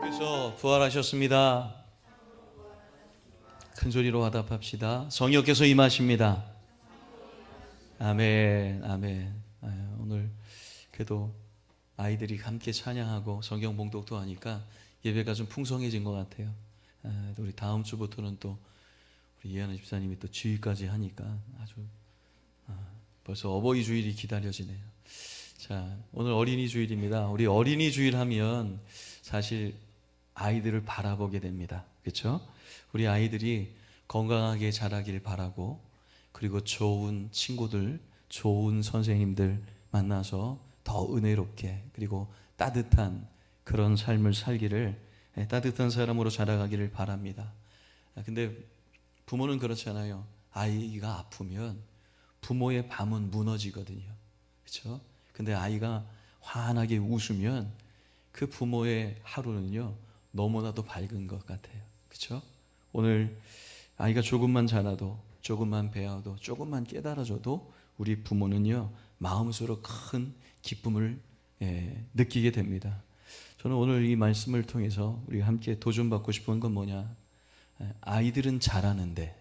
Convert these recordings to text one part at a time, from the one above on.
주께서 부활하셨습니다. 큰 소리로 화답합시다. 성령께서 임하십니다. 아멘, 아멘. 오늘 그래도 아이들이 함께 찬양하고 성경 봉독도 하니까 예배가 좀 풍성해진 것 같아요. 우리 다음 주부터는 또 우리 이하나 집사님이 또 주일까지 하니까 아주 벌써 어버이 주일이 기다려지네요. 자, 오늘 어린이 주일입니다. 우리 어린이 주일 하면 사실 아이들을 바라보게 됩니다. 그렇죠? 우리 아이들이 건강하게 자라길 바라고, 그리고 좋은 친구들, 좋은 선생님들 만나서 더 은혜롭게, 그리고 따뜻한 그런 삶을 살기를, 따뜻한 사람으로 자라가기를 바랍니다. 근데 부모는 그렇잖아요. 아이가 아프면 부모의 밤은 무너지거든요. 그렇죠? 근데 아이가 환하게 웃으면 그 부모의 하루는요 너무나도 밝은 것 같아요. 그렇죠? 오늘 아이가 조금만 자라도, 조금만 배워도, 조금만 깨달아져도 우리 부모는요 마음속으로 큰 기쁨을 느끼게 됩니다. 저는 오늘 이 말씀을 통해서 우리 함께 도전받고 싶은 건 뭐냐, 아이들은 잘하는데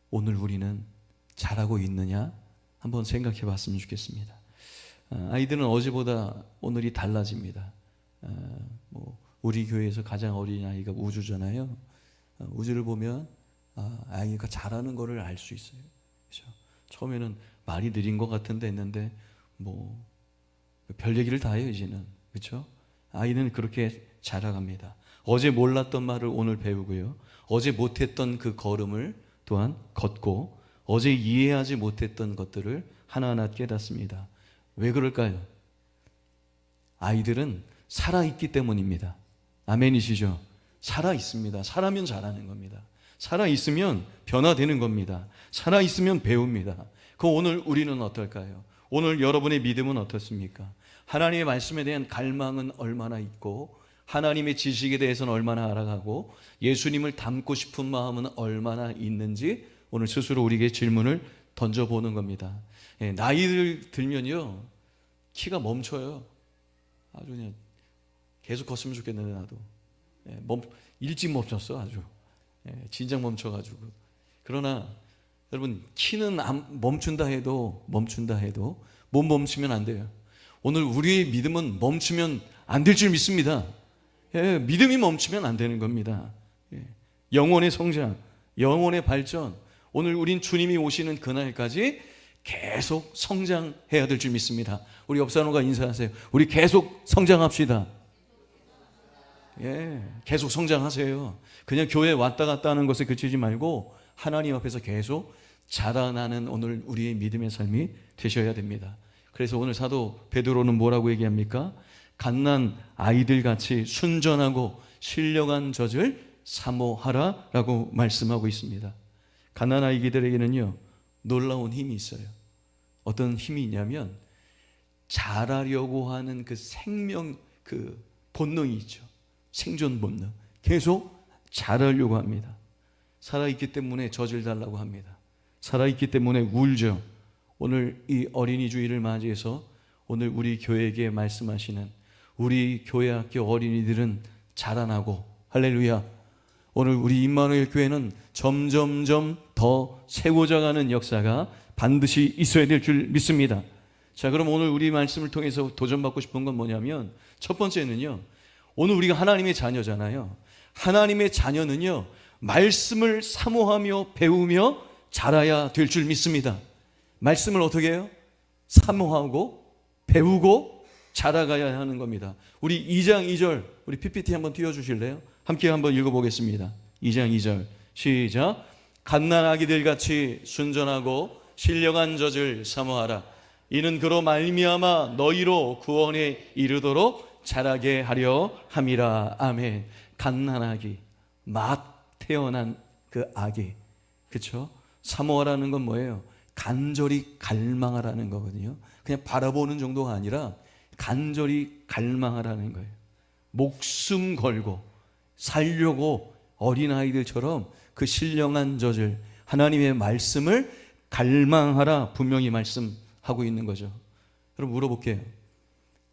오늘 우리는 잘하고 있느냐 한번 생각해 봤으면 좋겠습니다. 아이들은 어제보다 오늘이 달라집니다. 우리 교회에서 가장 어린 아이가 우주잖아요. 우주를 보면 아이가 잘하는 거를 알 수 있어요. 그렇죠? 처음에는 말이 느린 것 같은데 했는데 별 얘기를 다 해요 이제는. 그렇죠? 아이는 그렇게 자라갑니다. 어제 몰랐던 말을 오늘 배우고요, 어제 못했던 그 걸음을 또한 걷고, 어제 이해하지 못했던 것들을 하나하나 깨닫습니다. 왜 그럴까요? 아이들은 살아있기 때문입니다. 아멘이시죠? 살아있습니다. 살아면 잘하는 겁니다. 살아있으면 변화되는 겁니다. 살아있으면 배웁니다. 오늘 우리는 어떨까요? 오늘 여러분의 믿음은 어떻습니까? 하나님의 말씀에 대한 갈망은 얼마나 있고, 하나님의 지식에 대해서는 얼마나 알아가고, 예수님을 닮고 싶은 마음은 얼마나 있는지 오늘 스스로 우리에게 질문을 던져보는 겁니다. 나이를 들면요 키가 멈춰요. 아주 그냥 계속 컸으면 좋겠는데 나도 일찍 멈췄어. 아주 진작 멈춰가지고. 그러나 여러분, 키는 멈춘다 해도 못 멈추면 안 돼요. 오늘 우리의 믿음은 멈추면 안 될 줄 믿습니다. 믿음이 멈추면 안 되는 겁니다. 영혼의 성장, 영혼의 발전, 오늘 우린 주님이 오시는 그날까지 계속 성장해야 될 줄 믿습니다. 우리 옆사람과 인사하세요. 우리 계속 성장합시다. 계속 성장하세요. 그냥 교회 왔다 갔다 하는 것에 그치지 말고 하나님 앞에서 계속 자라나는 오늘 우리의 믿음의 삶이 되셔야 됩니다. 그래서 오늘 사도 베드로는 뭐라고 얘기합니까? 갓난 아이들같이 순전하고 신령한 젖을 사모하라 라고 말씀하고 있습니다. 갓난 아이들에게는요 놀라운 힘이 있어요. 어떤 힘이 있냐면 자라려고 하는 그 생명, 그 본능이 있죠. 생존 본능. 계속 자라려고 합니다. 살아있기 때문에 젖을 달라고 합니다. 살아있기 때문에 울죠. 오늘 이 어린이 주일을 맞이해서 오늘 우리 교회에게 말씀하시는 우리 교회 학교 어린이들은 자라나고, 할렐루야, 오늘 우리 임마누엘 교회는 점점점 더 세워져 가는 역사가 반드시 있어야 될 줄 믿습니다. 자, 그럼 오늘 우리 말씀을 통해서 도전받고 싶은 건 뭐냐면, 첫 번째는요, 오늘 우리가 하나님의 자녀잖아요. 하나님의 자녀는요 말씀을 사모하며 배우며 자라야 될 줄 믿습니다. 말씀을 어떻게 해요? 사모하고 배우고 자라가야 하는 겁니다. 우리 2장 2절 우리 PPT 한번 띄워주실래요? 함께 한번 읽어보겠습니다. 2장 2절 시작. 갓난아기들 같이 순전하고 신령한 젖을 사모하라. 이는 그로 말미암아 너희로 구원에 이르도록 자라게 하려 함이라. 아멘. 갓난아기, 막 태어난 그 아기, 그렇죠? 사모하라는 건 뭐예요? 간절히 갈망하라는 거거든요. 그냥 바라보는 정도가 아니라 간절히 갈망하라는 거예요. 목숨 걸고 살려고 어린아이들처럼 그 신령한 젖을, 하나님의 말씀을 갈망하라 분명히 말씀하고 있는 거죠. 여러분 물어볼게요.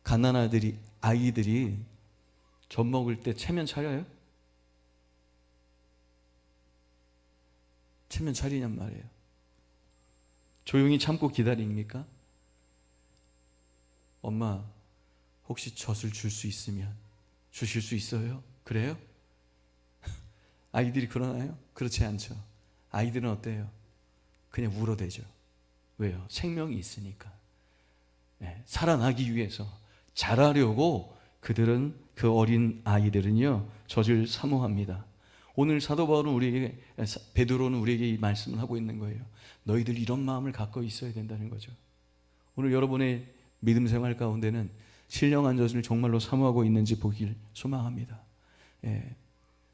갓난아이들이 젖 먹을 때 체면 차려요? 체면 차리냔 말이에요. 조용히 참고 기다립니까? 엄마, 혹시 젖을 줄 수 있으면 주실 수 있어요? 그래요? 아이들이 그러나요? 그렇지 않죠. 아이들은 어때요? 그냥 울어대죠. 왜요? 생명이 있으니까. 네, 살아나기 위해서, 자라려고 그들은, 그 어린 아이들은요, 젖을 사모합니다. 오늘 사도 바울은 우리에게, 베드로는 우리에게 이 말씀을 하고 있는 거예요. 너희들 이런 마음을 갖고 있어야 된다는 거죠. 오늘 여러분의 믿음 생활 가운데는 신령한 젖을 정말로 사모하고 있는지 보길 소망합니다. 예,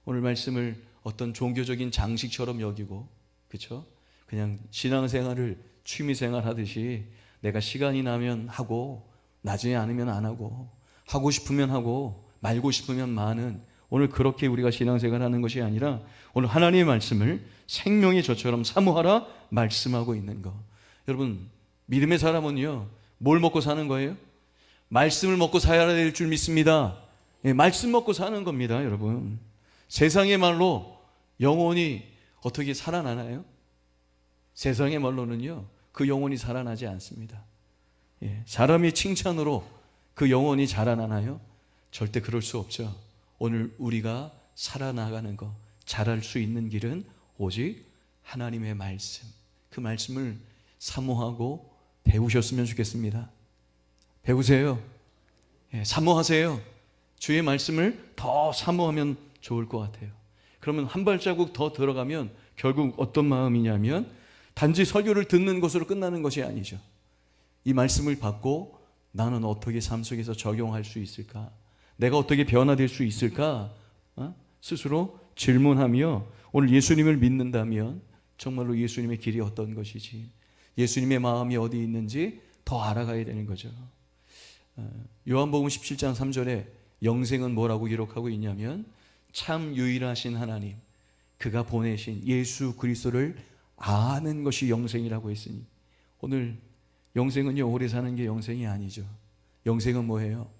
오늘 말씀을 어떤 종교적인 장식처럼 여기고, 그렇죠? 그냥 신앙생활을 취미생활 하듯이 내가 시간이 나면 하고 나중에 않으면 안 하고, 하고 싶으면 하고 말고 싶으면 마는, 오늘 그렇게 우리가 신앙생활 하는 것이 아니라 오늘 하나님의 말씀을 생명의 젖처럼 사모하라 말씀하고 있는 거. 여러분, 믿음의 사람은요, 뭘 먹고 사는 거예요? 말씀을 먹고 살아야 될 줄 믿습니다. 예, 말씀 먹고 사는 겁니다, 여러분. 세상의 말로 영혼이 어떻게 살아나나요? 세상의 말로는요, 그 영혼이 살아나지 않습니다. 예, 사람의 칭찬으로 그 영혼이 자라나나요? 절대 그럴 수 없죠. 오늘 우리가 살아나가는 것, 자랄 수 있는 길은 오직 하나님의 말씀, 그 말씀을 사모하고 배우셨으면 좋겠습니다. 배우세요. 예, 사모하세요. 주의 말씀을 더 사모하면 좋을 것 같아요. 그러면 한 발자국 더 들어가면 결국 어떤 마음이냐면 단지 설교를 듣는 것으로 끝나는 것이 아니죠. 이 말씀을 받고 나는 어떻게 삶 속에서 적용할 수 있을까? 내가 어떻게 변화될 수 있을까? 스스로 질문하며 오늘 예수님을 믿는다면 정말로 예수님의 길이 어떤 것이지, 예수님의 마음이 어디 있는지 더 알아가야 되는 거죠. 요한복음 17장 3절에 영생은 뭐라고 기록하고 있냐면 참 유일하신 하나님, 그가 보내신 예수 그리스도를 아는 것이 영생이라고 했으니, 오늘 영생은요, 오래 사는 게 영생이 아니죠. 영생은 뭐예요?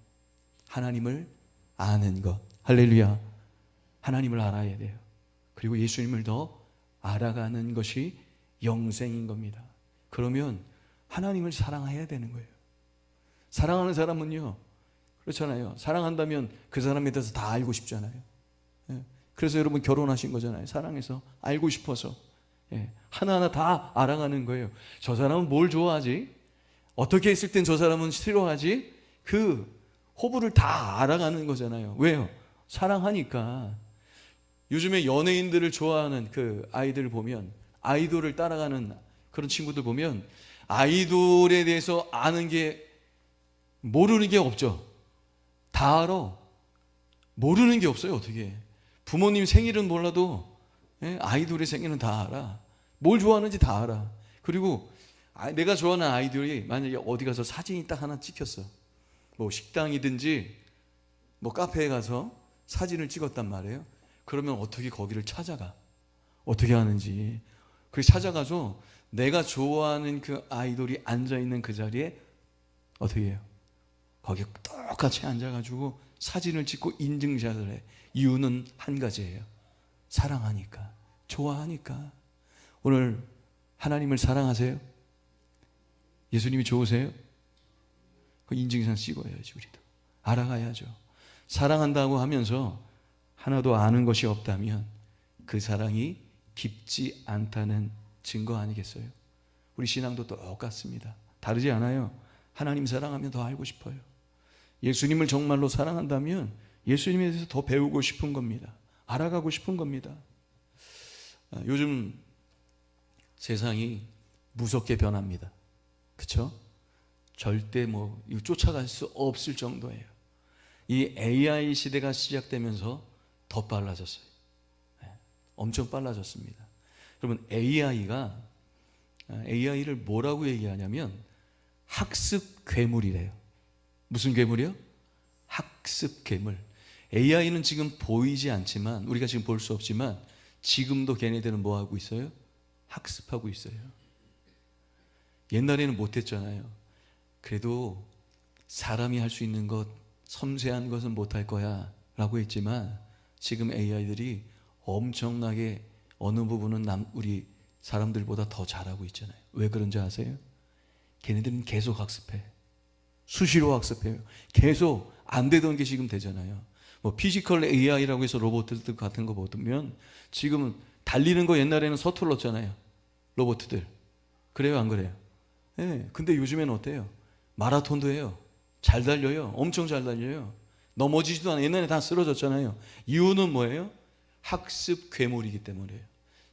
하나님을 아는 것. 할렐루야. 하나님을 알아야 돼요. 그리고 예수님을 더 알아가는 것이 영생인 겁니다. 그러면 하나님을 사랑해야 되는 거예요. 사랑하는 사람은요, 그렇잖아요. 사랑한다면 그 사람에 대해서 다 알고 싶잖아요. 예. 그래서 여러분 결혼하신 거잖아요. 사랑해서, 알고 싶어서. 예. 하나하나 다 알아가는 거예요. 저 사람은 뭘 좋아하지? 어떻게 했을 땐 저 사람은 싫어하지? 그 호불을 다 알아가는 거잖아요. 왜요? 사랑하니까. 요즘에 연예인들을 좋아하는 그 아이들 보면, 아이돌을 따라가는 그런 친구들 보면 아이돌에 대해서 아는 게, 모르는 게 없죠. 다 알아. 모르는 게 없어요. 어떻게. 부모님 생일은 몰라도 아이돌의 생일은 다 알아. 뭘 좋아하는지 다 알아. 그리고 내가 좋아하는 아이돌이 만약에 어디 가서 사진이 딱 하나 찍혔어. 뭐 식당이든지 뭐 카페에 가서 사진을 찍었단 말이에요. 그러면 어떻게 거기를 찾아가? 어떻게 하는지. 그 찾아가서 내가 좋아하는 그 아이돌이 앉아있는 그 자리에 어떻게 해요? 거기에 똑같이 앉아가지고 사진을 찍고 인증샷을 해. 이유는 한 가지예요. 사랑하니까, 좋아하니까. 오늘 하나님을 사랑하세요? 예수님이 좋으세요? 그 인증샷 찍어야지. 우리도 알아가야죠. 사랑한다고 하면서 하나도 아는 것이 없다면 그 사랑이 깊지 않다는 증거 아니겠어요? 우리 신앙도 똑같습니다. 다르지 않아요. 하나님 사랑하면 더 알고 싶어요. 예수님을 정말로 사랑한다면 예수님에 대해서 더 배우고 싶은 겁니다. 알아가고 싶은 겁니다. 요즘 세상이 무섭게 변합니다. 그렇죠? 절대 이거 쫓아갈 수 없을 정도예요. 이 AI 시대가 시작되면서 더 빨라졌어요. 엄청 빨라졌습니다. 여러분, AI를 뭐라고 얘기하냐면 학습 괴물이래요. 무슨 괴물이요? 학습 괴물. AI는 지금 보이지 않지만, 우리가 지금 볼 수 없지만 지금도 걔네들은 뭐 하고 있어요? 학습하고 있어요. 옛날에는 못했잖아요. 그래도 사람이 할 수 있는 것, 섬세한 것은 못할 거야. 라고 했지만 지금 AI들이 엄청나게 어느 부분은 우리 사람들보다 더 잘하고 있잖아요. 왜 그런지 아세요? 걔네들은 계속 학습해. 수시로 학습해요. 계속 안 되던 게 지금 되잖아요. 뭐 피지컬 AI라고 해서 로봇들 같은 거 보면 지금은 달리는 거 옛날에는 서툴렀잖아요. 로봇들. 그래요, 안 그래요? 네, 근데 요즘에는 어때요? 마라톤도 해요. 잘 달려요. 엄청 잘 달려요. 넘어지지도 않아요. 옛날에 다 쓰러졌잖아요. 이유는 뭐예요? 학습 괴물이기 때문이에요.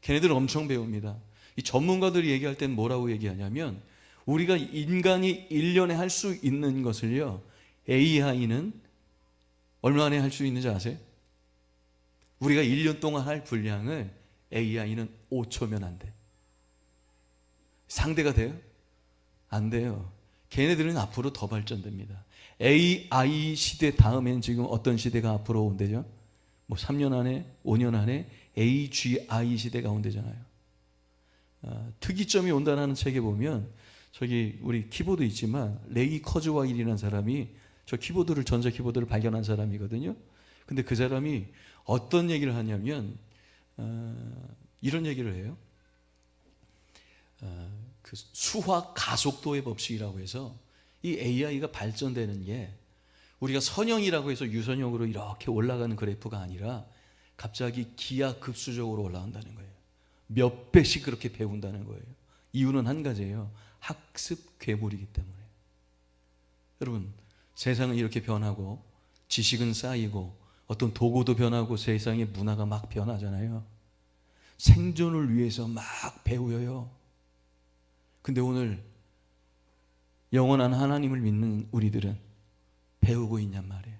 걔네들 엄청 배웁니다. 이 전문가들이 얘기할 땐 뭐라고 얘기하냐면 우리가 인간이 1년에 할 수 있는 것을요, AI는 얼마 안에 할 수 있는지 아세요? 우리가 1년 동안 할 분량을 AI는 5초면 안 돼. 상대가 돼요? 안 돼요. 걔네들은 앞으로 더 발전됩니다. AI 시대 다음엔 지금 어떤 시대가 앞으로 온대죠? 뭐 3년 안에, 5년 안에 AGI 시대가 온대잖아요. 특이점이 온다는 책에 보면 저기 우리 키보드 있지만 레이 커즈와일이라는 사람이 저 키보드를, 전자 키보드를 발견한 사람이거든요. 근데 그 사람이 어떤 얘기를 하냐면 이런 얘기를 해요. 그 수화 가속도의 법칙이라고 해서 이 AI가 발전되는 게 우리가 선형이라고 해서 유선형으로 이렇게 올라가는 그래프가 아니라 갑자기 기하급수적으로 올라간다는 거예요. 몇 배씩 그렇게 배운다는 거예요. 이유는 한 가지예요. 학습 괴물이기 때문에. 여러분, 세상은 이렇게 변하고 지식은 쌓이고 어떤 도구도 변하고 세상의 문화가 막 변하잖아요. 생존을 위해서 막 배워요. 근데 오늘 영원한 하나님을 믿는 우리들은 배우고 있냔 말이에요.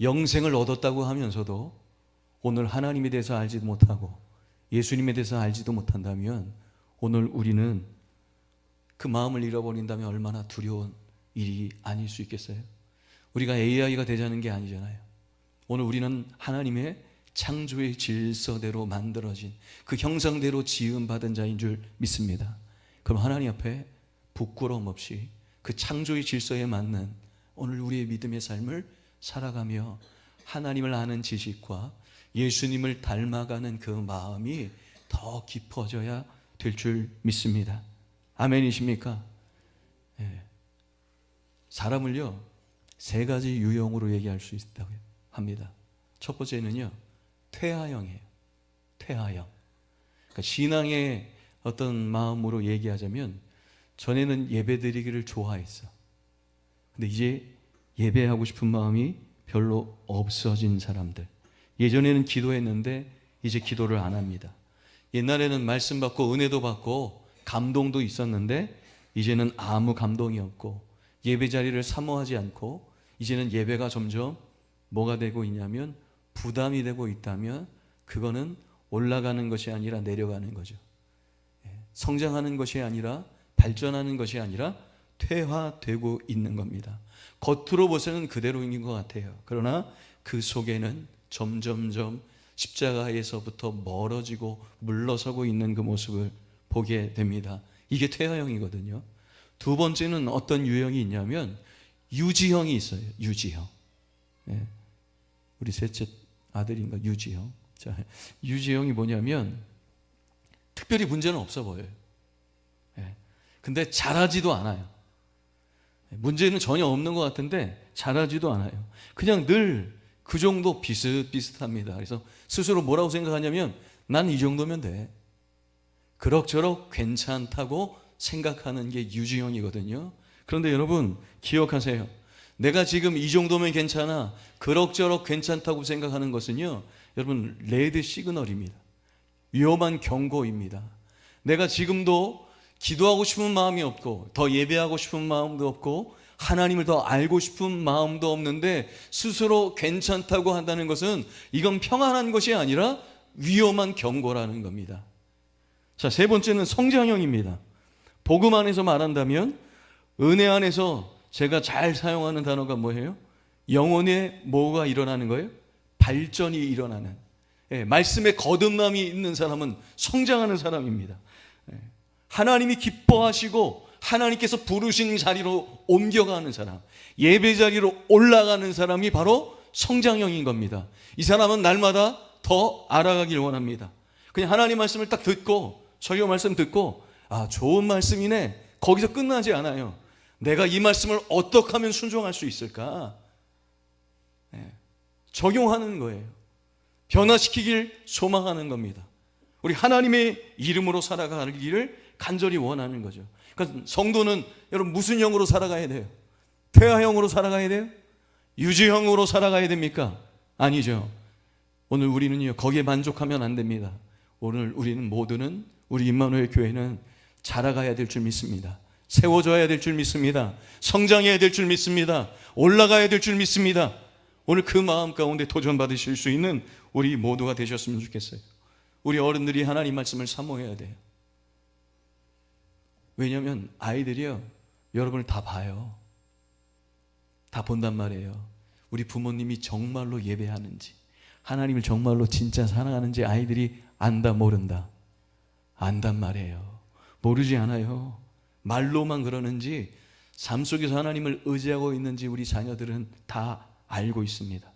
영생을 얻었다고 하면서도 오늘 하나님에 대해서 알지도 못하고 예수님에 대해서 알지도 못한다면 오늘 우리는 그 마음을 잃어버린다면 얼마나 두려운 일이 아닐 수 있겠어요? 우리가 AI가 되자는 게 아니잖아요. 오늘 우리는 하나님의 창조의 질서대로 만들어진 그 형상대로 지음받은 자인 줄 믿습니다. 그럼 하나님 앞에 부끄러움 없이 그 창조의 질서에 맞는 오늘 우리의 믿음의 삶을 살아가며 하나님을 아는 지식과 예수님을 닮아가는 그 마음이 더 깊어져야 될 줄 믿습니다. 아멘이십니까? 네. 사람을요, 세 가지 유형으로 얘기할 수 있다고 합니다. 첫 번째는요, 퇴화형이에요. 퇴화형. 그러니까 신앙의 어떤 마음으로 얘기하자면 전에는 예배드리기를 좋아했어. 근데 이제 예배하고 싶은 마음이 별로 없어진 사람들. 예전에는 기도했는데 이제 기도를 안 합니다. 옛날에는 말씀 받고 은혜도 받고 감동도 있었는데 이제는 아무 감동이 없고 예배 자리를 사모하지 않고 이제는 예배가 점점 뭐가 되고 있냐면 부담이 되고 있다면 그거는 올라가는 것이 아니라 내려가는 거죠. 성장하는 것이 아니라 발전하는 것이 아니라 퇴화되고 있는 겁니다. 겉으로 보서는 그대로인 것 같아요. 그러나 그 속에는 점점점 십자가에서부터 멀어지고 물러서고 있는 그 모습을 보게 됩니다. 이게 퇴화형이거든요. 두 번째는 어떤 유형이 있냐면 유지형이 있어요. 유지형. 네. 우리 셋째 아들인가 유지형. 자, 유지형이 뭐냐면 특별히 문제는 없어 보여요. 네. 근데 잘하지도 않아요. 문제는 전혀 없는 것 같은데 잘하지도 않아요. 그냥 늘 그 정도 비슷비슷합니다. 그래서 스스로 뭐라고 생각하냐면 난 이 정도면 돼. 그럭저럭 괜찮다고 생각하는 게 유지형이거든요. 그런데 여러분 기억하세요. 내가 지금 이 정도면 괜찮아, 그럭저럭 괜찮다고 생각하는 것은요, 여러분 레드 시그널입니다. 위험한 경고입니다. 내가 지금도 기도하고 싶은 마음이 없고 더 예배하고 싶은 마음도 없고 하나님을 더 알고 싶은 마음도 없는데 스스로 괜찮다고 한다는 것은 이건 평안한 것이 아니라 위험한 경고라는 겁니다. 자, 세 번째는 성장형입니다. 복음 안에서 말한다면 은혜 안에서 제가 잘 사용하는 단어가 뭐예요? 영혼의 뭐가 일어나는 거예요? 발전이 일어나는. 말씀에 거듭남이 있는 사람은 성장하는 사람입니다. 하나님이 기뻐하시고 하나님께서 부르신 자리로 옮겨가는 사람, 예배 자리로 올라가는 사람이 바로 성장형인 겁니다. 이 사람은 날마다 더 알아가길 원합니다. 그냥 하나님 말씀을 딱 듣고, 설교 말씀 듣고, 아, 좋은 말씀이네, 거기서 끝나지 않아요. 내가 이 말씀을 어떻게 하면 순종할 수 있을까? 적용하는 거예요. 변화시키길 소망하는 겁니다. 우리 하나님의 이름으로 살아가기를 간절히 원하는 거죠. 그러니까 성도는 여러분 무슨 형으로 살아가야 돼요? 퇴화형으로 살아가야 돼요? 유지형으로 살아가야 됩니까? 아니죠. 오늘 우리는요, 거기에 만족하면 안 됩니다. 오늘 우리는 모두는, 우리 임마누엘 교회는 자라가야 될 줄 믿습니다. 세워져야 될 줄 믿습니다. 성장해야 될 줄 믿습니다. 올라가야 될 줄 믿습니다. 오늘 그 마음 가운데 도전받으실 수 있는 우리 모두가 되셨으면 좋겠어요. 우리 어른들이 하나님 말씀을 사모해야 돼요. 왜냐하면 아이들이요, 여러분을 다 봐요. 다 본단 말이에요. 우리 부모님이 정말로 예배하는지, 하나님을 정말로 진짜 사랑하는지 아이들이 안다 모른다? 안단 말이에요. 모르지 않아요. 말로만 그러는지 삶 속에서 하나님을 의지하고 있는지 우리 자녀들은 다 알고 있습니다.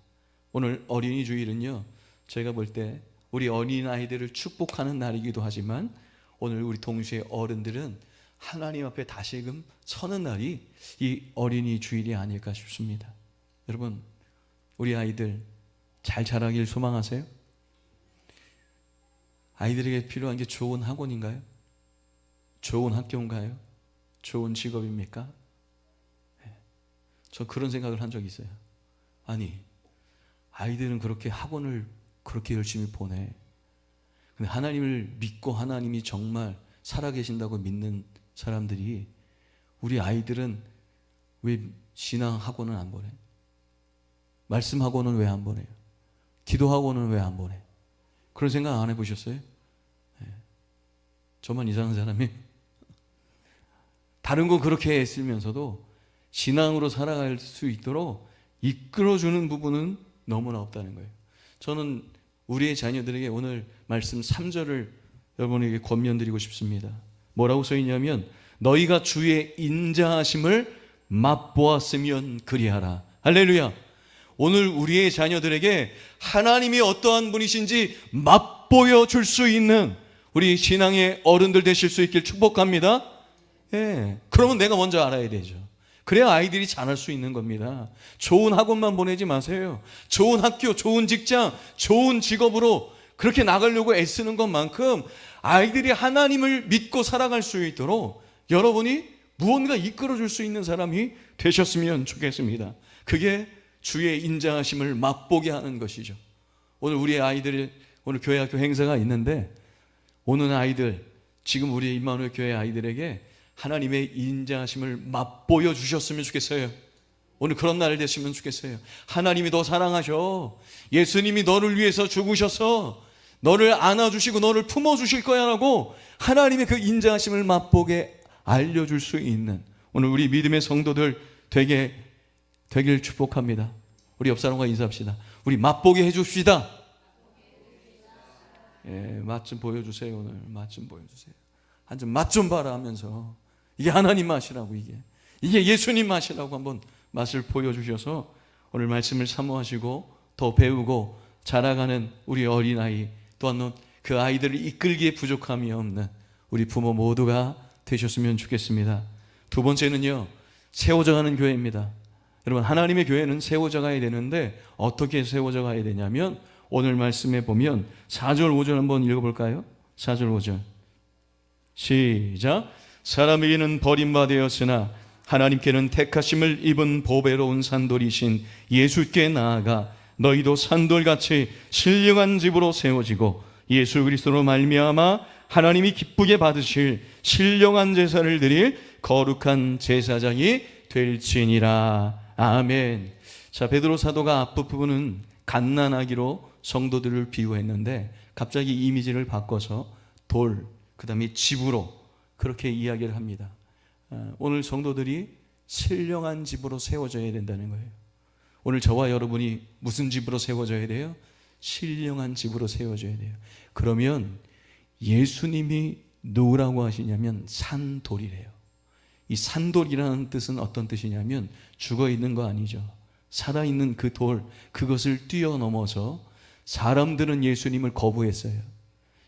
오늘 어린이 주일은요, 제가 볼 때 우리 어린아이들을 축복하는 날이기도 하지만 오늘 우리 동시에 어른들은 하나님 앞에 다시금 서는 날이 이 어린이 주일이 아닐까 싶습니다. 여러분, 우리 아이들 잘 자라길 소망하세요? 아이들에게 필요한 게 좋은 학원인가요? 좋은 학교인가요? 좋은 직업입니까? 저 그런 생각을 한 적이 있어요. 아니, 아이들은 그렇게 학원을 그렇게 열심히 보내. 근데 하나님을 믿고 하나님이 정말 살아계신다고 믿는 사람들이, 우리 아이들은 왜 신앙 학원은 안 보내? 말씀 학원은 왜 안 보내요? 기도 학원은 왜 안 보내? 그런 생각 안 해보셨어요? 저만 이상한 사람이? 다른 건 그렇게 애쓰면서도 신앙으로 살아갈 수 있도록 이끌어주는 부분은 너무나 없다는 거예요. 저는 우리의 자녀들에게 오늘 말씀 3절을 여러분에게 권면드리고 싶습니다. 뭐라고 써있냐면, 너희가 주의 인자하심을 맛보았으면 그리하라. 할렐루야. 오늘 우리의 자녀들에게 하나님이 어떠한 분이신지 맛보여 줄 수 있는 우리 신앙의 어른들 되실 수 있길 축복합니다. 그러면 내가 먼저 알아야 되죠. 그래야 아이들이 잘할 수 있는 겁니다. 좋은 학원만 보내지 마세요. 좋은 학교, 좋은 직장, 좋은 직업으로 그렇게 나가려고 애쓰는 것만큼 아이들이 하나님을 믿고 살아갈 수 있도록 여러분이 무언가 이끌어줄 수 있는 사람이 되셨으면 좋겠습니다. 그게 주의 인자하심을 맛보게 하는 것이죠. 오늘 우리 아이들, 오늘 교회학교 행사가 있는데 오는 아이들, 지금 우리 임마누엘 교회 아이들에게 하나님의 인자하심을 맛보여 주셨으면 좋겠어요. 오늘 그런 날 되시면 좋겠어요. 하나님이 너 사랑하셔. 예수님이 너를 위해서 죽으셔서 너를 안아주시고 너를 품어주실 거야 라고 하나님의 그 인자하심을 맛보게 알려줄 수 있는 오늘 우리 믿음의 성도들 되길 축복합니다. 우리 옆 사람과 인사합시다. 우리 맛보게 해줍시다. 맛 좀 보여주세요. 오늘 맛 좀 보여주세요. 한 점 맛 좀 봐라 하면서 이게 하나님 맛이라고, 이게 예수님 맛이라고 한번 맛을 보여주셔서 오늘 말씀을 사모하시고 더 배우고 자라가는 우리 어린아이, 또한 그 아이들을 이끌기에 부족함이 없는 우리 부모 모두가 되셨으면 좋겠습니다. 두 번째는요, 세워져 가는 교회입니다. 여러분, 하나님의 교회는 세워져 가야 되는데 어떻게 세워져 가야 되냐면 오늘 말씀에 보면 4절 5절 한번 읽어볼까요? 4절 5절 시작. 사람에게는 버림받았으나 하나님께는 택하심을 입은 보배로운 산돌이신 예수께 나아가 너희도 산돌같이 신령한 집으로 세워지고 예수 그리스도로 말미암아 하나님이 기쁘게 받으실 신령한 제사를 드릴 거룩한 제사장이 될지니라. 아멘. 자, 베드로 사도가 앞부분은 갓난아기로 성도들을 비유했는데 갑자기 이미지를 바꿔서 돌, 그 다음에 집으로 그렇게 이야기를 합니다. 오늘 성도들이 신령한 집으로 세워져야 된다는 거예요. 오늘 저와 여러분이 무슨 집으로 세워져야 돼요? 신령한 집으로 세워져야 돼요. 그러면 예수님이 누구라고 하시냐면 산돌이래요. 이 산돌이라는 뜻은 어떤 뜻이냐면 죽어 있는 거 아니죠. 살아있는 그 돌, 그것을 뛰어넘어서 사람들은 예수님을 거부했어요.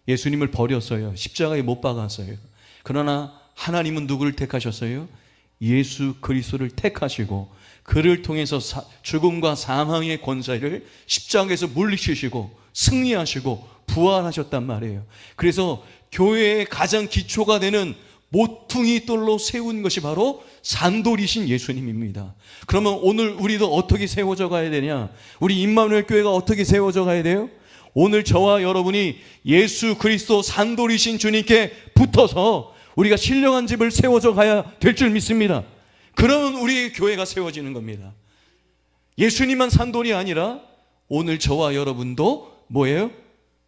예수님을 버렸어요. 십자가에 못 박았어요. 그러나 하나님은 누구를 택하셨어요? 예수 그리스도를 택하시고 그를 통해서 죽음과 사망의 권세를 십자가에서 물리치시고 승리하시고 부활하셨단 말이에요. 그래서 교회의 가장 기초가 되는 모퉁이 돌로 세운 것이 바로 산돌이신 예수님입니다. 그러면 오늘 우리도 어떻게 세워져 가야 되냐? 우리 임마누엘 교회가 어떻게 세워져 가야 돼요? 오늘 저와 여러분이 예수 그리스도 산돌이신 주님께 붙어서 우리가 신령한 집을 세워져 가야 될 줄 믿습니다. 그러면 우리 교회가 세워지는 겁니다. 예수님만 산돌이 아니라 오늘 저와 여러분도 뭐예요?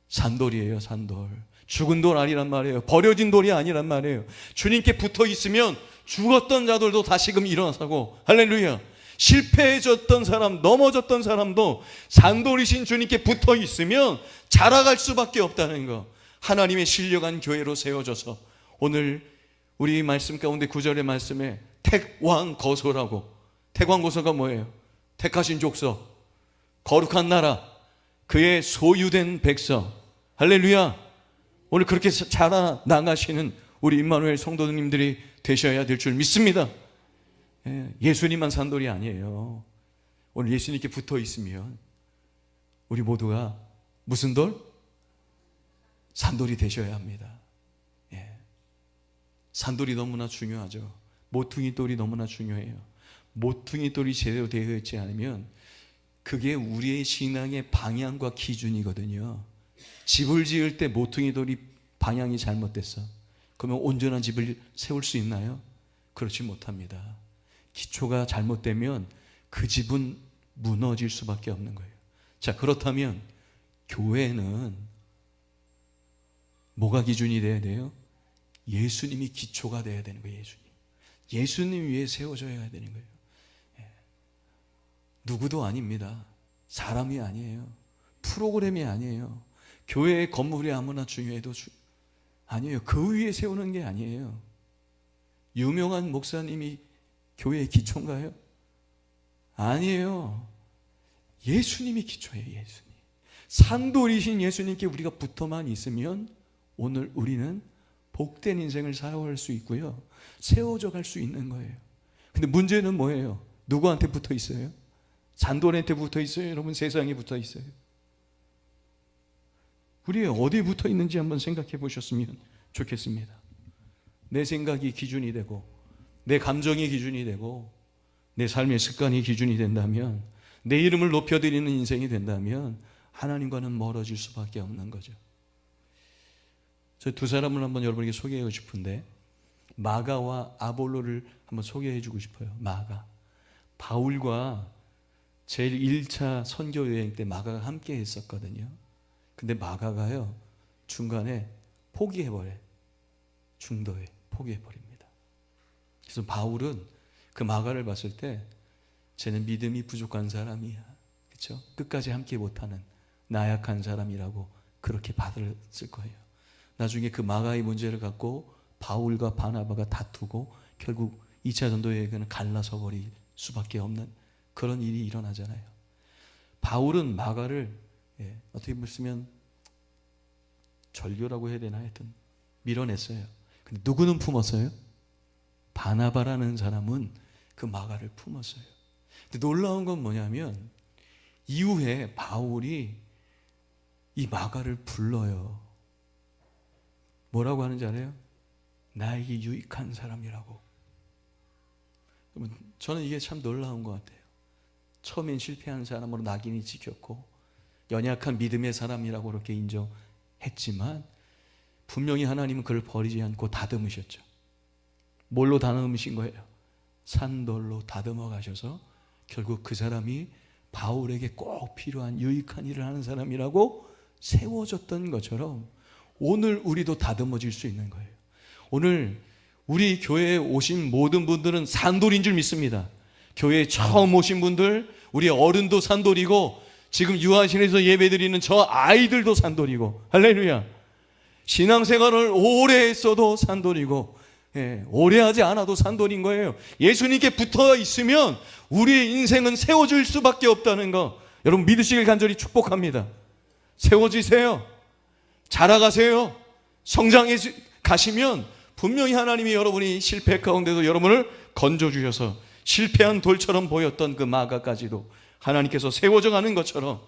산돌이에요. 산돌. 죽은 돌 아니란 말이에요. 버려진 돌이 아니란 말이에요. 주님께 붙어 있으면 죽었던 자들도 다시금 일어나고, 할렐루야. 실패해졌던 사람, 넘어졌던 사람도 산돌이신 주님께 붙어 있으면 자라갈 수밖에 없다는 거. 하나님의 신령한 교회로 세워져서 오늘 우리 말씀 가운데 9절의 말씀에 택왕거소라고, 택왕거소가 뭐예요? 택하신 족속, 거룩한 나라, 그의 소유된 백성. 할렐루야. 오늘 그렇게 자라나가시는 우리 임마누엘 성도님들이 되셔야 될 줄 믿습니다. 예수님만 산돌이 아니에요. 오늘 예수님께 붙어 있으면 우리 모두가 무슨 돌? 산돌이 되셔야 합니다. 산돌이 너무나 중요하죠. 모퉁이 돌이 너무나 중요해요. 모퉁이 돌이 제대로 되어 있지 않으면 그게 우리의 신앙의 방향과 기준이거든요. 집을 지을 때 모퉁이 돌이 방향이 잘못됐어. 그러면 온전한 집을 세울 수 있나요? 그렇지 못합니다. 기초가 잘못되면 그 집은 무너질 수밖에 없는 거예요. 자, 그렇다면 교회는 뭐가 기준이 돼야 돼요? 예수님이 기초가 돼야 되는 거예요. 예수님 위에 세워져야 되는 거예요. 누구도 아닙니다. 사람이 아니에요. 프로그램이 아니에요. 교회의 건물이 아무나 중요해도 아니에요. 그 위에 세우는 게 아니에요. 유명한 목사님이 교회의 기초인가요? 아니에요. 예수님이 기초예요. 예수님. 산돌이신 예수님께 우리가 붙어만 있으면 오늘 우리는 복된 인생을 살아갈 수 있고요, 세워져 갈 수 있는 거예요. 근데 문제는 뭐예요? 누구한테 붙어 있어요? 산돌한테 붙어 있어요? 여러분, 세상에 붙어 있어요? 우리 어디에 붙어 있는지 한번 생각해 보셨으면 좋겠습니다. 내 생각이 기준이 되고 내 감정이 기준이 되고 내 삶의 습관이 기준이 된다면, 내 이름을 높여드리는 인생이 된다면 하나님과는 멀어질 수밖에 없는 거죠. 저 두 사람을 한번 여러분에게 소개하고 싶은데, 마가와 아볼로를 한번 소개해 주고 싶어요. 마가, 바울과 제일 1차 선교 여행 때 마가가 함께 했었거든요. 근데 마가가요, 중간에 포기해버려요. 중도에 포기해버립니다. 그래서 바울은 그 마가를 봤을 때 쟤는 믿음이 부족한 사람이야, 그렇죠? 끝까지 함께 못하는 나약한 사람이라고 그렇게 받았을 거예요. 나중에 그 마가의 문제를 갖고 바울과 바나바가 다투고 결국 2차 전도 여행은 갈라서 버릴 수밖에 없는 그런 일이 일어나잖아요. 바울은 마가를 어떻게 보시면 절교라고 해야 되나, 하여튼 밀어냈어요. 근데 누구는 품었어요? 바나바라는 사람은 그 마가를 품었어요. 근데 놀라운 건 뭐냐면 이후에 바울이 이 마가를 불러요. 뭐라고 하는지 알아요? 나에게 유익한 사람이라고. 저는 이게 참 놀라운 것 같아요. 처음엔 실패한 사람으로 낙인이 찍혔고 연약한 믿음의 사람이라고 그렇게 인정했지만 분명히 하나님은 그를 버리지 않고 다듬으셨죠. 뭘로 다듬으신 거예요? 산돌로 다듬어 가셔서 결국 그 사람이 바울에게 꼭 필요한 유익한 일을 하는 사람이라고 세워졌던 것처럼 오늘 우리도 다듬어질 수 있는 거예요. 오늘 우리 교회에 오신 모든 분들은 산돌인 줄 믿습니다. 교회에 처음 오신 분들, 우리 어른도 산돌이고 지금 유아실에서 예배드리는 저 아이들도 산돌이고, 할렐루야. 신앙생활을 오래 했어도 산돌이고 오래 하지 않아도 산돌인 거예요. 예수님께 붙어 있으면 우리의 인생은 세워질 수밖에 없다는 거 여러분 믿으시길 간절히 축복합니다. 세워지세요. 자라가세요. 성장해 가시면 분명히 하나님이 여러분이 실패 가운데도 여러분을 건져주셔서 실패한 돌처럼 보였던 그 마가까지도 하나님께서 세워져 가는 것처럼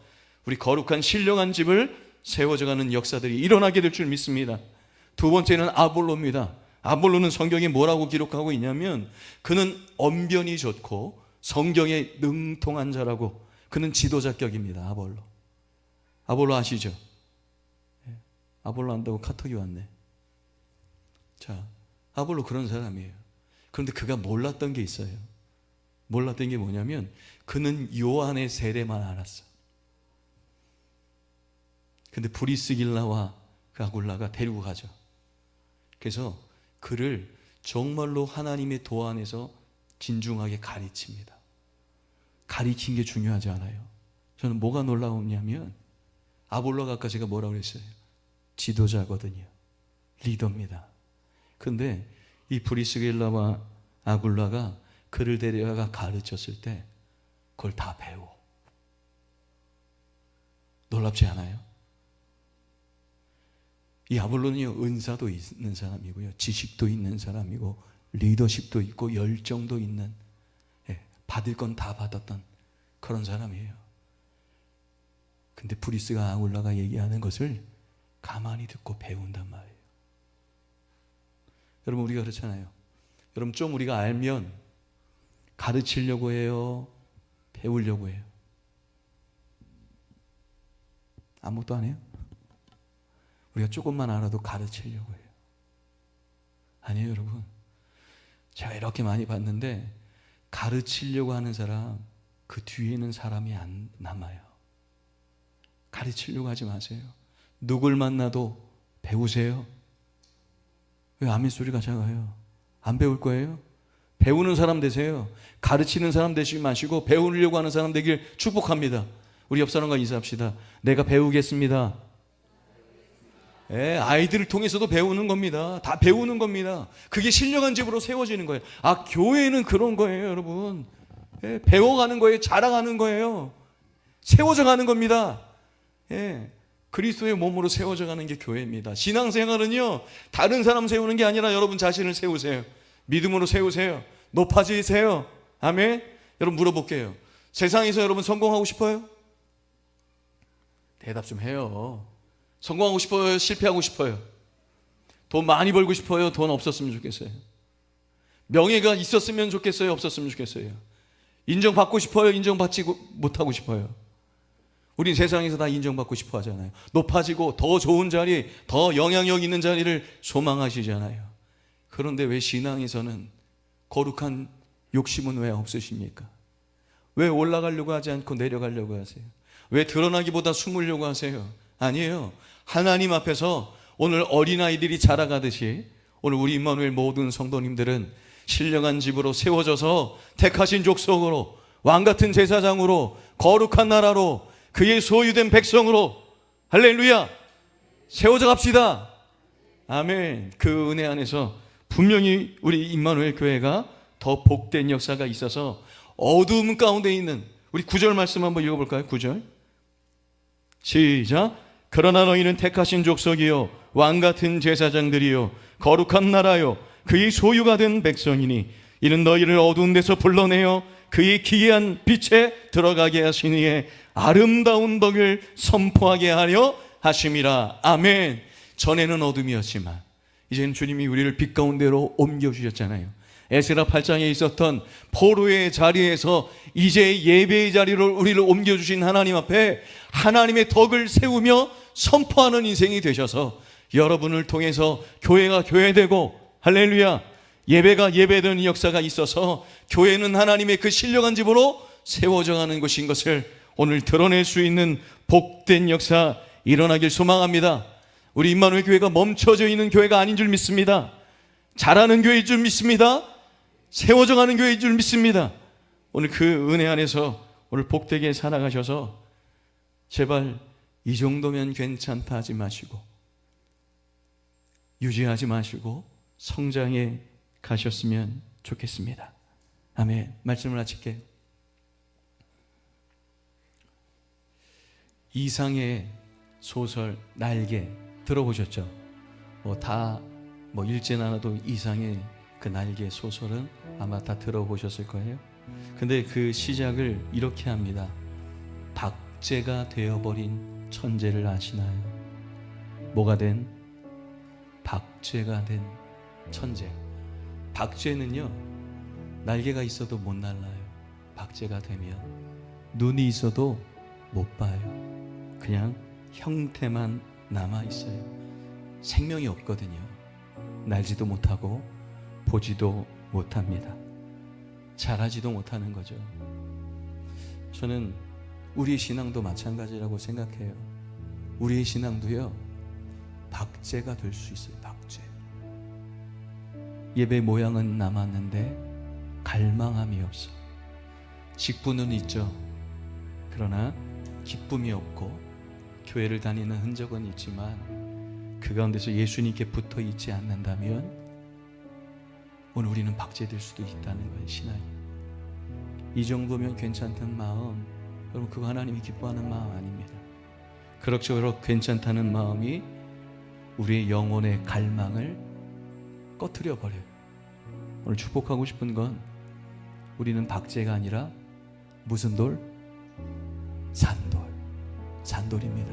우리 거룩한 신령한 집을 세워져 가는 역사들이 일어나게 될 줄 믿습니다. 두 번째는 아볼로입니다. 아볼로는 성경에 뭐라고 기록하고 있냐면 그는 언변이 좋고 성경에 능통한 자라고, 그는 지도자격입니다. 아볼로 아시죠? 아볼로 안다고 카톡이 왔네. 자, 아볼로 그런 사람이에요. 그런데 그가 몰랐던 게 있어요. 몰랐던 게 뭐냐면 그는 요한의 세례만 알았어. 근데 브리스길라와 그 아굴라가 데리고 가죠. 그래서 그를 정말로 하나님의 도 안에서 진중하게 가르칩니다. 가르친 게 중요하지 않아요. 저는 뭐가 놀라웠냐면 아볼로가 아까 제가 뭐라고 그랬어요? 지도자거든요. 리더입니다. 근데 이 브리스길라와 아굴라가 그를 데려가 가르쳤을 때 그걸 다 배워. 놀랍지 않아요? 이 아볼로는요, 은사도 있는 사람이고요, 지식도 있는 사람이고, 리더십도 있고, 열정도 있는, 받을 건 다 받았던 그런 사람이에요. 근데 브리스가 아굴라가 얘기하는 것을 가만히 듣고 배운단 말이에요. 여러분, 우리가 그렇잖아요. 여러분, 좀 우리가 알면 가르치려고 해요? 배우려고 해요? 아무것도 안 해요? 우리가 조금만 알아도 가르치려고 해요. 아니에요, 여러분. 제가 이렇게 많이 봤는데 가르치려고 하는 사람, 그 뒤에는 사람이 안 남아요. 가르치려고 하지 마세요. 누굴 만나도 배우세요. 왜 아멘 소리가 작아요? 안 배울 거예요? 배우는 사람 되세요. 가르치는 사람 되시지 마시고 배우려고 하는 사람 되길 축복합니다. 우리 옆 사람과 인사합시다. 내가 배우겠습니다. 아이들을 통해서도 배우는 겁니다. 다 배우는 겁니다. 그게 신령한 집으로 세워지는 거예요. 아, 교회는 그런 거예요, 여러분. 배워가는 거예요. 자라가는 거예요. 세워져 가는 겁니다. 그리스도의 몸으로 세워져 가는 게 교회입니다. 신앙생활은요, 다른 사람 세우는 게 아니라 여러분 자신을 세우세요. 믿음으로 세우세요. 높아지세요. 아멘. 여러분 물어볼게요. 세상에서 여러분 성공하고 싶어요? 대답 좀 해요. 성공하고 싶어요? 실패하고 싶어요? 돈 많이 벌고 싶어요? 돈 없었으면 좋겠어요? 명예가 있었으면 좋겠어요? 없었으면 좋겠어요? 인정받고 싶어요? 인정받지 못하고 싶어요? 우린 세상에서 다 인정받고 싶어 하잖아요. 높아지고 더 좋은 자리, 더 영향력 있는 자리를 소망하시잖아요. 그런데 왜 신앙에서는 거룩한 욕심은 왜 없으십니까? 왜 올라가려고 하지 않고 내려가려고 하세요? 왜 드러나기보다 숨으려고 하세요? 아니에요. 하나님 앞에서 오늘 어린아이들이 자라가듯이 오늘 우리 임마누엘 모든 성도님들은 신령한 집으로 세워져서 택하신 족속으로, 왕같은 제사장으로, 거룩한 나라로, 그의 소유된 백성으로, 할렐루야, 세워져 갑시다. 아멘. 그 은혜 안에서 분명히 우리 임마누엘 교회가 더 복된 역사가 있어서 어두움 가운데 있는, 우리 9절 말씀 한번 읽어볼까요? 9절 시작. 그러나 너희는 택하신 족속이요 왕같은 제사장들이요 거룩한 나라요 그의 소유가 된 백성이니 이는 너희를 어두운 데서 불러내어 그의 기이한 빛에 들어가게 하신 이의 아름다운 덕을 선포하게 하려 하심이라. 아멘. 전에는 어둠이었지만 이제는 주님이 우리를 빛 가운데로 옮겨주셨잖아요. 에스라 8장에 있었던 포로의 자리에서 이제 예배의 자리로 우리를 옮겨주신 하나님 앞에 하나님의 덕을 세우며 선포하는 인생이 되셔서 여러분을 통해서 교회가 교회되고, 할렐루야, 예배가 예배되는 역사가 있어서 교회는 하나님의 그 신령한 집으로 세워져 가는 것인 것을 오늘 드러낼 수 있는 복된 역사 일어나길 소망합니다. 우리 임마누엘 교회가 멈춰져 있는 교회가 아닌 줄 믿습니다. 잘하는 교회인 줄 믿습니다. 세워져 가는 교회인 줄 믿습니다. 오늘 그 은혜 안에서 오늘 복되게 살아가셔서 제발 이 정도면 괜찮다 하지 마시고, 유지하지 마시고 성장의 가셨으면 좋겠습니다. 아멘. 말씀을 마칠게요. 이상의 소설 날개 들어보셨죠? 읽진 않아도 이상의 그 날개 소설은 아마 다 들어보셨을 거예요. 근데 그 시작을 이렇게 합니다. 박제가 되어버린 천재를 아시나요? 뭐가 된? 박제가 된 천재. 박제는요, 날개가 있어도 못 날아요. 박제가 되면 눈이 있어도 못 봐요. 그냥 형태만 남아있어요. 생명이 없거든요. 날지도 못하고 보지도 못합니다. 자라지도 못하는 거죠. 저는 우리의 신앙도 마찬가지라고 생각해요. 우리의 신앙도요, 박제가 될 수 있어요. 박제. 예배 모양은 남았는데 갈망함이 없어. 직분은 있죠. 그러나 기쁨이 없고 교회를 다니는 흔적은 있지만 그 가운데서 예수님께 붙어 있지 않는다면 오늘 우리는 박제될 수도 있다는 거예요. 신앙이. 이 정도면 괜찮다는 마음, 여러분, 그거 하나님이 기뻐하는 마음 아닙니다. 그럭저럭 괜찮다는 마음이 우리의 영혼의 갈망을 꺼트려 버려요. 오늘 축복하고 싶은 건 우리는 박제가 아니라 무슨 돌? 산돌. 산돌입니다.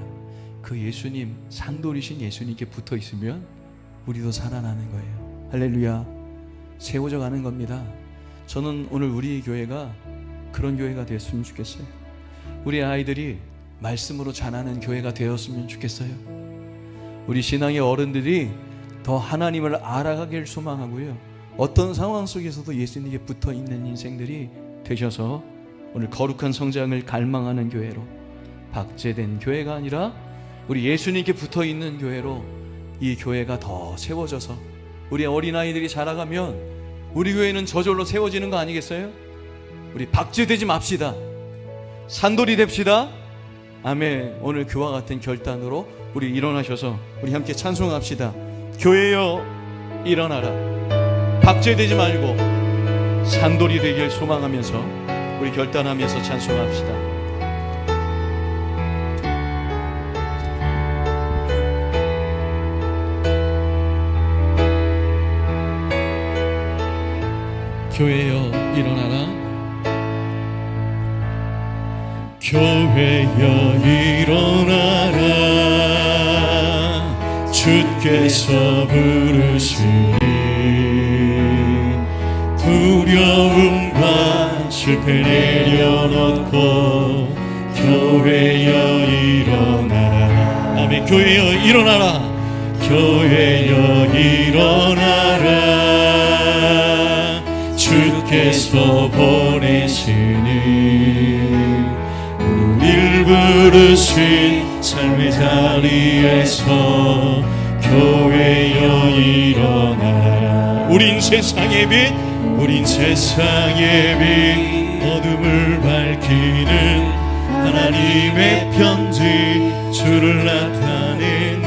그 예수님, 산돌이신 예수님께 붙어 있으면 우리도 살아나는 거예요. 할렐루야. 세워져 가는 겁니다. 저는 오늘 우리 교회가 그런 교회가 됐으면 좋겠어요. 우리 아이들이 말씀으로 자라는 교회가 되었으면 좋겠어요. 우리 신앙의 어른들이 더 하나님을 알아가길 소망하고요, 어떤 상황 속에서도 예수님께 붙어 있는 인생들이 되셔서 오늘 거룩한 성장을 갈망하는 교회로, 박제된 교회가 아니라 우리 예수님께 붙어 있는 교회로 이 교회가 더 세워져서 우리 어린아이들이 자라가면 우리 교회는 저절로 세워지는 거 아니겠어요? 우리 박제되지 맙시다. 산돌이 됩시다. 아멘. 오늘 그와 같은 결단으로 우리 일어나셔서 우리 함께 찬송합시다. 교회여 일어나라. 박제되지 말고 산돌이 되길 소망하면서 우리 결단하면서 찬송합시다. 교회여 일어나라. 교회여 일어나라. 주께서 부르시니 두려움과 실패 내려놓고 교회여 일어나라. 아멘. 교회여 일어나라. 교회여 일어나라. 주께서 보내시니 우릴 부르신 삶의 자리에서 교회여 일어나라. 우린 세상의 빛, 우린 세상의 빛, 어둠을 밝히는 하나님의 편지, 주를 나타내는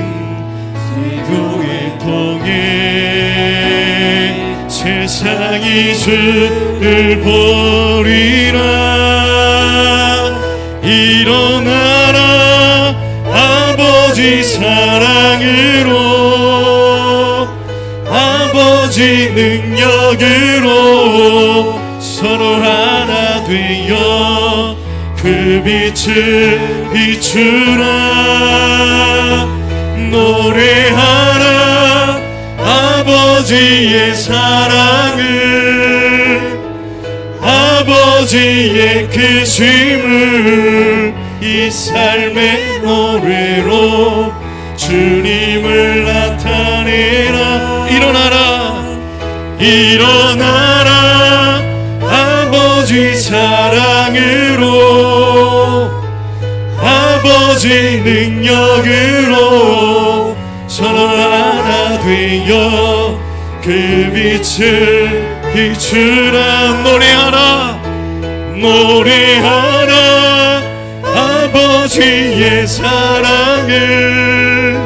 교회 통해 세상이 주를 보리라. 일어나라. 아버지 사랑으로, 아버지 능력으로 서로 하나 되어 그 빛을 비추라. 노래하라. 아버지의 사랑을, 아버지의 크심을 이 삶의 노래로 주님을 나타내라. 일어나라. 일어나라. 아버지 사랑으로, 아버지 능력으로 서로 하나 되어 그 빛을 비추라. 노래하라. 노래하라. 아버지의 사랑을,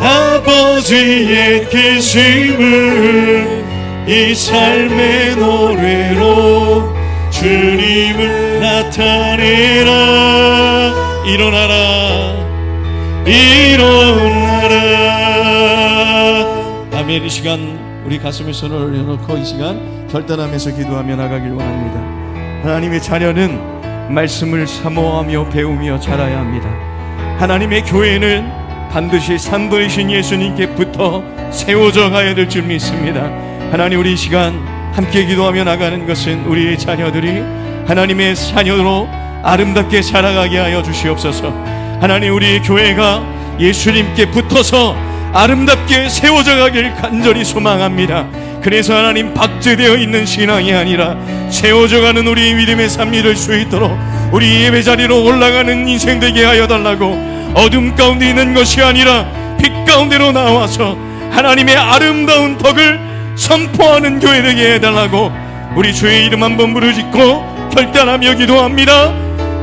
아버지의 계심을 이 삶의 노래로 주님을 나타내라. 일어나라, 일어나라. 아멘. 이 시간 우리 가슴에 손을 올려놓고 이 시간 결단하면서 기도하며 나가길 원합니다. 하나님의 자녀는 말씀을 사모하며 배우며 자라야 합니다. 하나님의 교회는 반드시 산도이신 예수님께부터 세워져 가야 될 줄 믿습니다. 하나님, 우리 이 시간 함께 기도하며 나가는 것은 우리의 자녀들이 하나님의 자녀로 아름답게 자라가게 하여 주시옵소서. 하나님, 우리 교회가 예수님께 붙어서 아름답게 세워져 가길 간절히 소망합니다. 그래서 하나님, 박제되어 있는 신앙이 아니라 세워져 가는 우리 믿음의 삶이 될 수 있도록 우리 예배 자리로 올라가는 인생 되게 하여 달라고, 어둠 가운데 있는 것이 아니라 빛 가운데로 나와서 하나님의 아름다운 덕을 선포하는 교회 되게 해달라고 우리 주의 이름 한번 부르짖고 결단하며 기도합니다.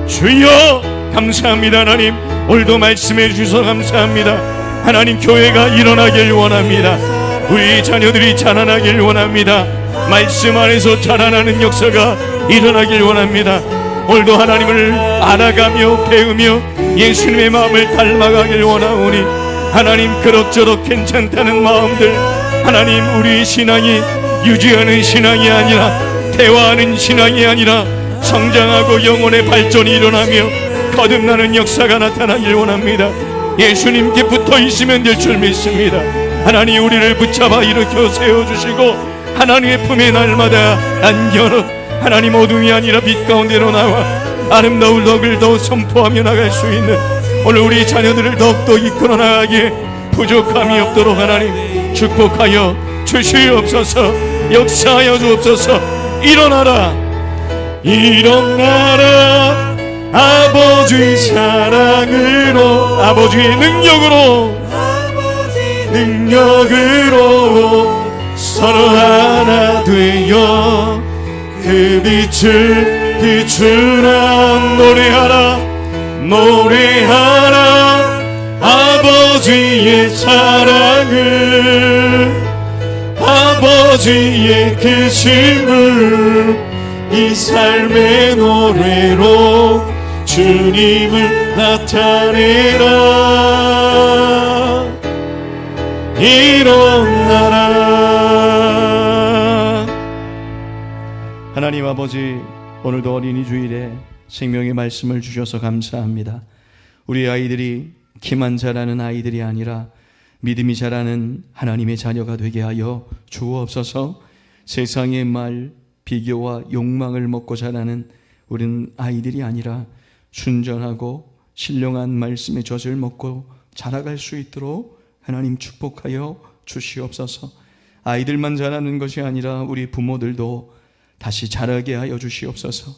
주여 감사합니다. 하나님, 오늘도 말씀해 주셔서 감사합니다. 하나님, 교회가 일어나길 원합니다. 우리 자녀들이 자라나길 원합니다. 말씀 안에서 자라나는 역사가 일어나길 원합니다. 오늘도 하나님을 알아가며 배우며 예수님의 마음을 닮아가길 원하오니 하나님, 그럭저럭 괜찮다는 마음들, 하나님, 우리 신앙이 유지하는 신앙이 아니라 대화하는 신앙이 아니라 성장하고 영혼의 발전이 일어나며 거듭나는 역사가 나타나길 원합니다. 예수님께 붙어 있으면 될 줄 믿습니다. 하나님, 우리를 붙잡아 일으켜 세워주시고 하나님의 품에 날마다 안겨놓 하나님, 어둠이 아니라 빛 가운데로 나와 아름다운 덕을 더 선포하며 나갈 수 있는 오늘 우리 자녀들을 더욱더 이끌어 나가기에 부족함이 없도록 하나님 축복하여 주시옵소서. 역사하여 주옵소서. 일어나라, 일어나라. 아버지 사랑으로, 아버지의 능력으로 서로 하나 되어 그 빛을 비추라. 노래하라 아버지의 사랑을, 아버지의 크심을 이 삶의 노래로 주님을 나타내라. 일어나라. 하나님 아버지, 오늘도 어린이 주일에 생명의 말씀을 주셔서 감사합니다. 우리 아이들이 키만 자라는 아이들이 아니라 믿음이 자라는 하나님의 자녀가 되게 하여 주옵소서. 세상의 말, 비교와 욕망을 먹고 자라는 우리는 아이들이 아니라 순전하고 신령한 말씀의 젖을 먹고 자라갈 수 있도록 하나님 축복하여 주시옵소서. 아이들만 자라는 것이 아니라 우리 부모들도 다시 자라게 하여 주시옵소서.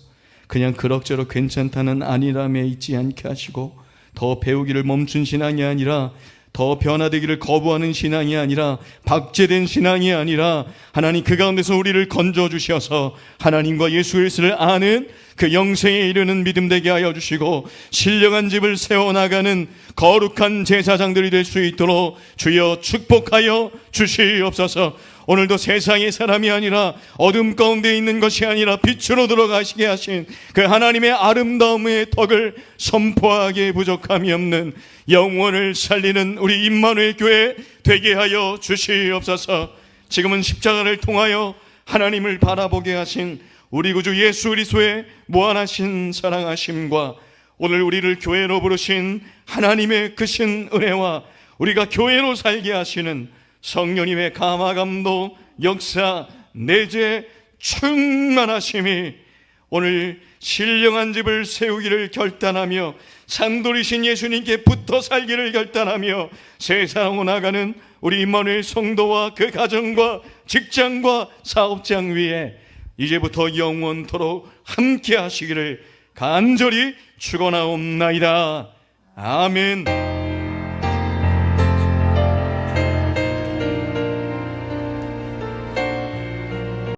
그냥 그럭저럭 괜찮다는 안일함에 있지 않게 하시고 더 배우기를 멈춘 신앙이 아니라 더 변화되기를 거부하는 신앙이 아니라 박제된 신앙이 아니라 하나님 그 가운데서 우리를 건져주셔서 하나님과 예수 그리스도를 아는 그 영생에 이르는 믿음 되게 하여 주시고 신령한 집을 세워나가는 거룩한 제사장들이 될 수 있도록 주여 축복하여 주시옵소서. 오늘도 세상의 사람이 아니라 어둠 가운데 있는 것이 아니라 빛으로 들어가시게 하신 그 하나님의 아름다움의 덕을 선포하기에 부족함이 없는 영원을 살리는 우리 임마누엘 교회 되게 하여 주시옵소서. 지금은 십자가를 통하여 하나님을 바라보게 하신 우리 구주 예수 그리스도의 무한하신 사랑하심과 오늘 우리를 교회로 부르신 하나님의 크신 은혜와 우리가 교회로 살게 하시는 성령님의 감화감동 역사 내재 충만하심이 오늘 신령한 집을 세우기를 결단하며 산돌이신 예수님께 붙어 살기를 결단하며 세상으로 나가는 우리 임마누엘 성도와 그 가정과 직장과 사업장 위에 이제부터 영원토록 함께 하시기를 간절히 축원하옵나이다. 아멘.